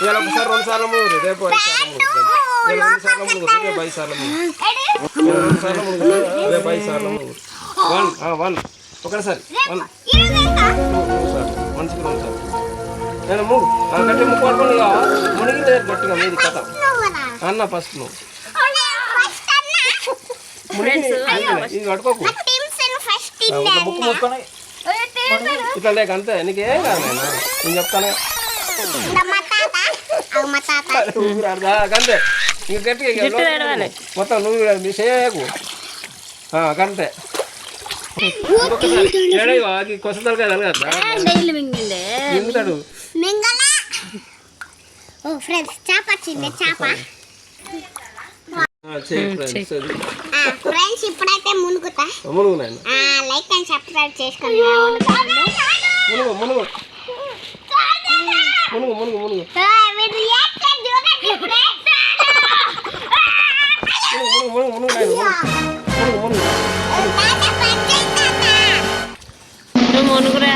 ఇలా ఒకసారి 2 సార్లు మునుగురు, రేపు 5 సార్లు మునుగురు, 2 సార్లు మునుగురు, రేపు 5 సార్లు మునుగురు, 2 సార్లు మునుగురు, రేపు 5 సార్లు మునుగురు. 1 ఒకసారి 1 2 సార్లు మనిషికి 2 సార్లు నేను ముగ్గు గట్టి ముక్కు పడుతుంది మునిగి లేదు గట్టిగా మీది కథ అన్న ఫస్ట్ నువ్వు ఇది కట్టుకోకు ముక్కు ముట్టుకొని ఇట్లా లేక అంతే నీకేం కాదు నేను చెప్తాను అంతే ఇంక గట్టిగా మొత్తం నువ్వు చేయకు అంతే కొసలు కదా మింగుతాడు ఫ్రెండ్స్ ఇప్పుడైతే మునుగుతా మునుగు నాయన లైక్ అండ్ సబ్స్క్రైబ్ చేసుకోండి మునుగు మునుగు మునుగు మునుగు మునుగు మునుగురా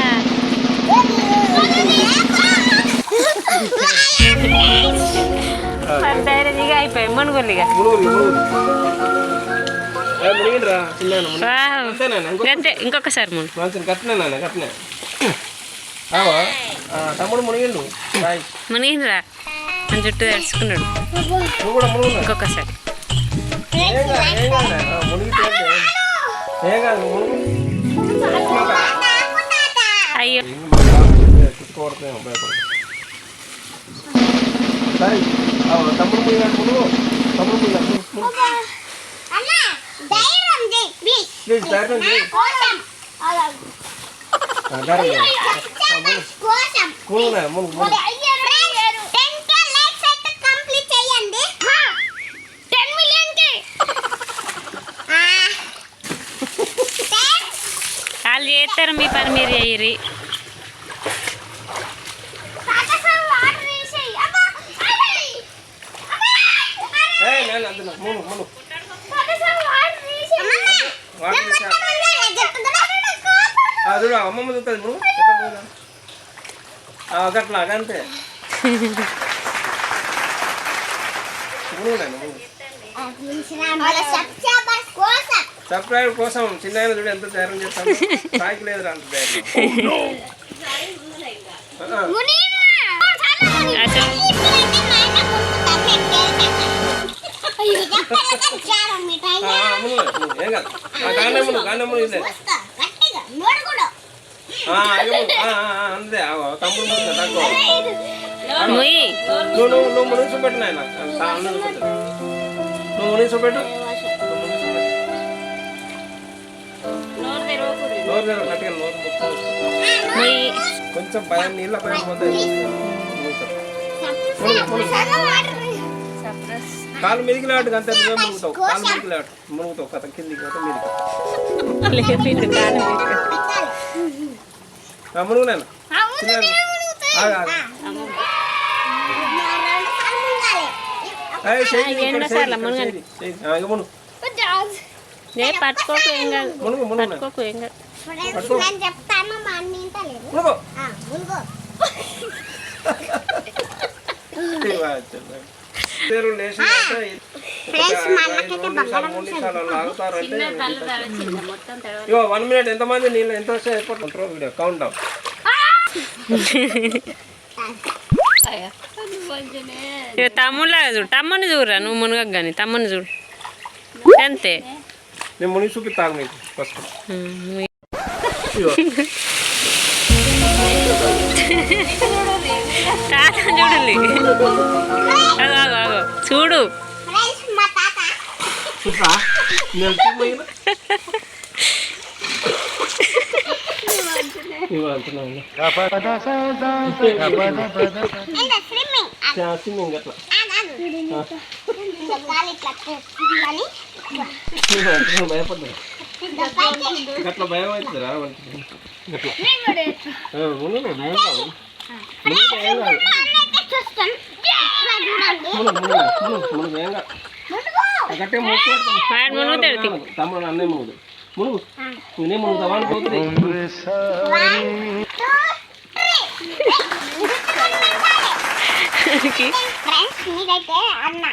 అయిపోయి మునుగులిగా ఇంకొకసారి కట్టినా తమ్ముడు మునిగిండు మునిగిండ్రా అని చుట్టూ తెరుచుకున్నాడు ఇంకొకసారి అయ్యో తమ్ముడు మునిగాడు తమ్ముడు మునిగాడు ప్లీజ్ ధైర్యం చేయి వాళ్ళు చేస్తారు మీ పని మీరు చేయరి అమ్మమ్మ చూస్తుంది అట్లా అంతే సబ్స్క్రైబ్ కోసం చిన్న చూడు ఎంత ధైర్యం చేస్తాను స్థాయికి లేదురా అంత ధైర్యం ఏం కాదు గాంధమ్మను ఇదే అంతే తమ్ముడు తక్కువ నువ్వు మునిగి పెట్టు నాయన నువ్వు మునిగి చూపెట్టు నోరు గట్టిగా నోరు కొంచెం భయం నీళ్ళ భయం పోతాయి కాలు మిదికి లాటు అంతే నువ్వే మునుగుతావు కాలు మిదికి లాటు మునుగుతావు కథ కిందికి పోతే మీదికి మునుగు నేను పట్టుకోకు ఏం కాదు పట్టుకోకు ఏం కాదు ఇగో 1 మినిట్ ఎంతమంది నీళ్ళు ఎంత అయిపోతుంది వీడియో కౌంట్ డౌన్ తమ్ముళ్ళగా చూడు తమ్ముని చూడరా నువ్వు మునగకు కానీ తమ్ముని చూడు అంతే నేను మునిగి చూపిస్తాను మీకు ఫస్ట్ తాత చూడాలి చూడు స్విమ్మింగ్ అట్లా భయపడ్డా అట్లా భయం అవుతుందిరా గట్టిగా తమ్ముడు అన్నయ్య మూడు మునుగు నేనే మునుగుతావా అని పోతుంది. ఫ్రెండ్స్ మీరైతే అన్న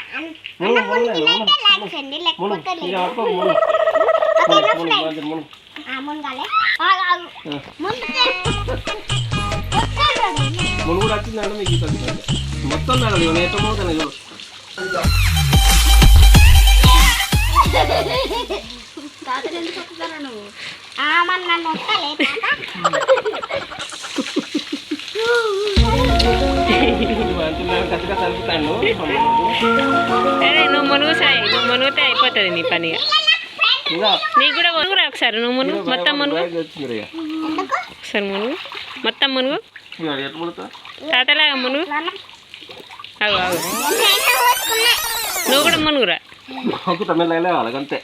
మునుగు మునుగు లైక్ చేయండి లేకపోతే ఇక పట్టుకో మునుగు ఓకేనా మునుగు ఫ్రెండ్స్? మునుగు మునగాలి మునుగు కూడా వచ్చిందంటే మీకు ఇది వచ్చిందంటే మొత్తం మేడం నేను ఎట్లా పోతాను చూడు. మన నన్ను వస్తలే కచ్చిగా చదువుతాను. అరే నువ్వు మునుగు సాయి, నువ్వు మునుగుతే అయిపోతుంది నీ పని. ఇంకా నీకు కూడా మునుగురా ఒకసారి, నువ్వు మునుగు మొత్తం మునుగు వచ్చింది ఇక. ఒకసారి మునుగు మొత్తం మునుగు ఇక ఎట్లా పడుతా తాతలాగా మునుగు. అవు అవు నువ్వు కూడా మునుగురా. ఓకే తమిళ లేవాలి అంతే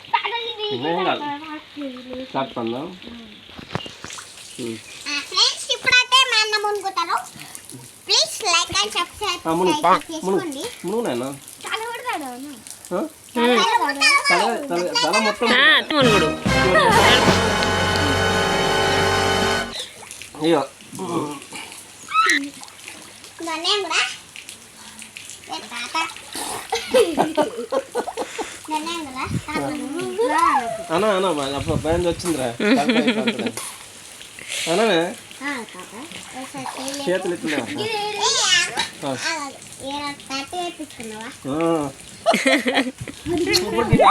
ఏం కాదు కాకపోతే ఫ్రెండ్స్ ఇప్పుడైతే మా అన్న మునుగుతాను. ప్లీజ్ లైక్ అండ్ సబ్స్క్రైబ్ చేసుకోండి. మునుగు నాయన చాలా కొడతాడు తల మొత్తం మునుగుడు. అయ్యో నన్నే కూడా తాత నన్నే కూడా అన్నా అన్నా అప్పుడు బ్యాండ్ వచ్చిందిరా అన్నానే చేతులు ఇట్లా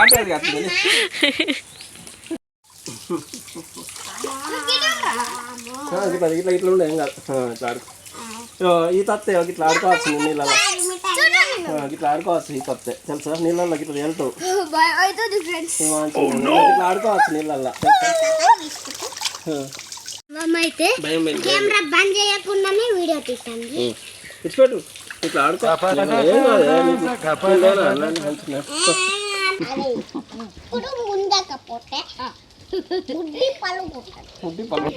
ఆటది వస్తుంది ఇట్లా ఇట్లా ఉండే ఏం కాదు ఇట్లా ఆడుకో ఈ తత్తే ఇట్లా ఆడుకోవచ్చు నీళ్ళలో ఇట్లా ఆడుకోవచ్చు ఈ తత్తే తెలుసా నీళ్ళల్లో ఇట్లా వెళ్తావు ఇట్లా ఆడుకోవచ్చు నీళ్ళల్లో అయితే భయం కెమెరా బంద్ చేయకుండానే వీడియో తీస్తాను. ఇచ్చిపెట్టు ఇట్లా ఆడుకో ఇప్పుడు ముందకపోతే బుద్ధి పలుకుంటాడు. ముడ్డి పళ్ళు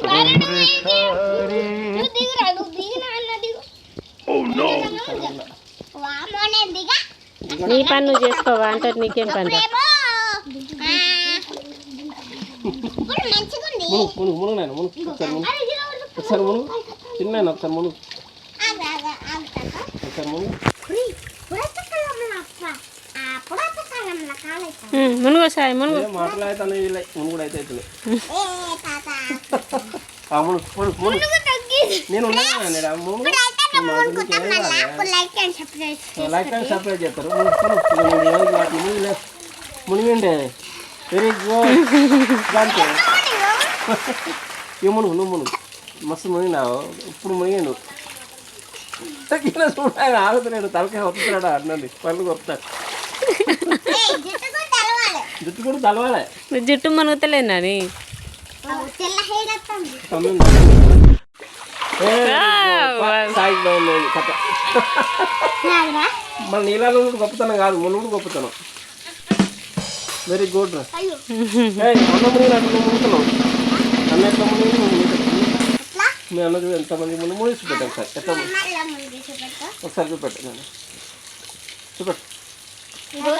వామోనే దిగా నీ పని నువ్వు చేసుకోవా అంటారు, నీకేం పని రా. ఇప్పుడు మంచిగా ఉంది. మునుగు మునుగు మునుగు నాయన మునుగు ఒకసారి మునుగు ఒకసారి మునుగు చిన్న ఒకసారి మునుగు ఒకసారి మునుగు మునుగు సాయి మునుగు. మాటలు అయితే వీళ్ళే మునుగుడు అయితే అవుతుంది మునుగు మునుగు మునుగు నేను ఉన్నాను మునుగు లైక్ అండ్ సర్ప్రైజ్ చేస్తారు మునుగు మునిగిండే వెరీ గుడ్ దాంతో మునుగు నువ్వు మునుగు మస్తు మునిగినావు ఇప్పుడు మునిగిండు చూడాలి ఆగుతున్నాడు తలకాయ వస్తున్నాడు అన్నది పళ్ళు కొడతాడు జుట్టు కూడా తలవాలే నువ్వు జుట్టు మునుగుతలేదు నాని. సాయిలో ఉన్నది కథ మన నీళ్ళలో గొప్పతనం కాదు మునుగుడు గొప్పతనం. వెరీ గుడ్ రా అన్న మునిగినట్టు నువ్వు మునుగుతున్నావు అన్న ఎట్లా మునిగి నువ్వు మీ అన్నది ఎంతమంది ముందు మునిగి చూపెట్టాను సార్ ఎట్లా ఒకసారి చూపెట్టు నేను చూపెట్టు చూడు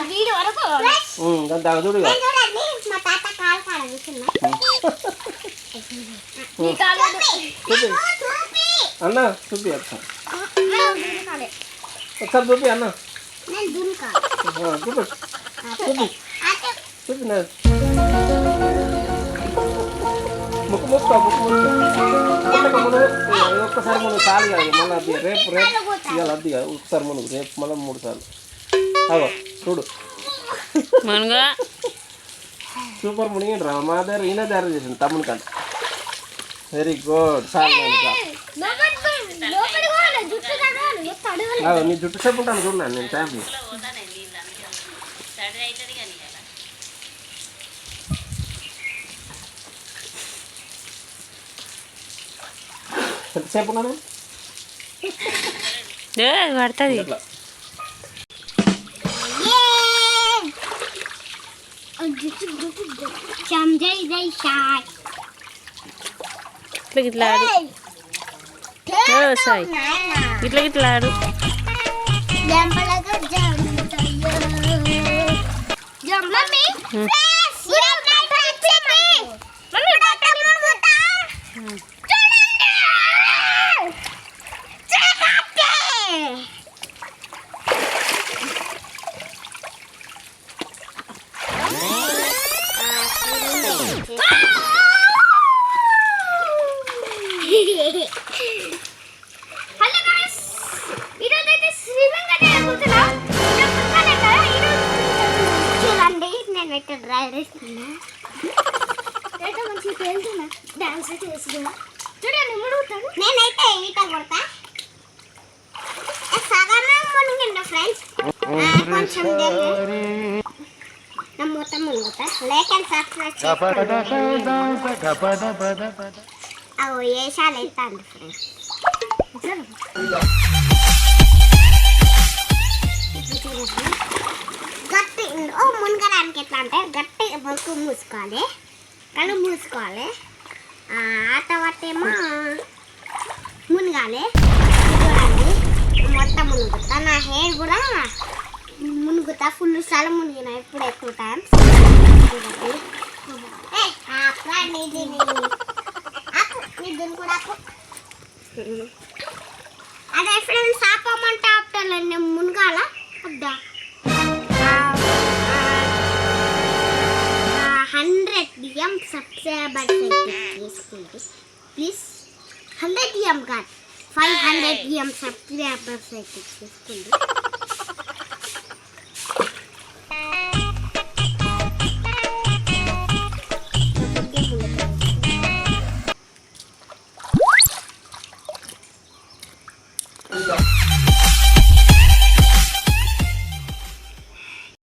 అన్న చూపి ఒకసారి ఒకసారి చూపి అన్న చూపెట్టు చూపి చూపి ముక్కు ముక్కు ఒక్కసారి మనం చాలు కాదు మళ్ళీ అది రేపు ఇవాళ అది కాదు ఒకసారి మనకు రేపు మళ్ళీ 3 సార్లు అవో చూడు మునుగా సూపర్ మునిగిండు రా మా దగ్గర ఈయన తయారు చేసింది తమ్ముని కంటే. వెరీ గుడ్ చాలు నీ జుట్టు సేపు ఉంటాను చూడండి నేను టైం ఎంతసేపు ఉన్నాను పడుతుంది. ఇట్లా ఇట్లా ఆడు సాయి ఇట్లా ఆడు. మమ్మీ వెళ్తున్నా డాన్స్ చేస్తున్నా చూడండి ముడుగుతాను నేనైతే ఈత కొడతా సగమే మునిగిండు ఫ్రెండ్స్ కొంచెం నా మొత్తం మునుగుతా లైక్ అండ్ సబ్స్క్రైబ్ అవు ఏషాలు అవుతాను ఫ్రెండ్స్ గట్టి మునగడానికి ఎట్లా అంటే గట్టి ముక్కు మూసుకోవాలి కళ్ళు మూసుకోవాలి ఆ తర్వాత ఏమో మునగాలి చూడండి మొత్తం మునుగుతా నా హెయిర్ కూడా మునుగుతా ఫుల్ సార్లు మునిగిన ఇప్పుడు ఎక్కువ టైమ్స్ దీన్ని కూడా అదే ఫ్రెండ్స్ ఆపమంటే ఆపుతాను నేను మునగాల వద్దా 100 DM subscribers చేసుకోండి ప్లీజ్ 100 DM కాదు 500 DM subscribers చేసుకోండి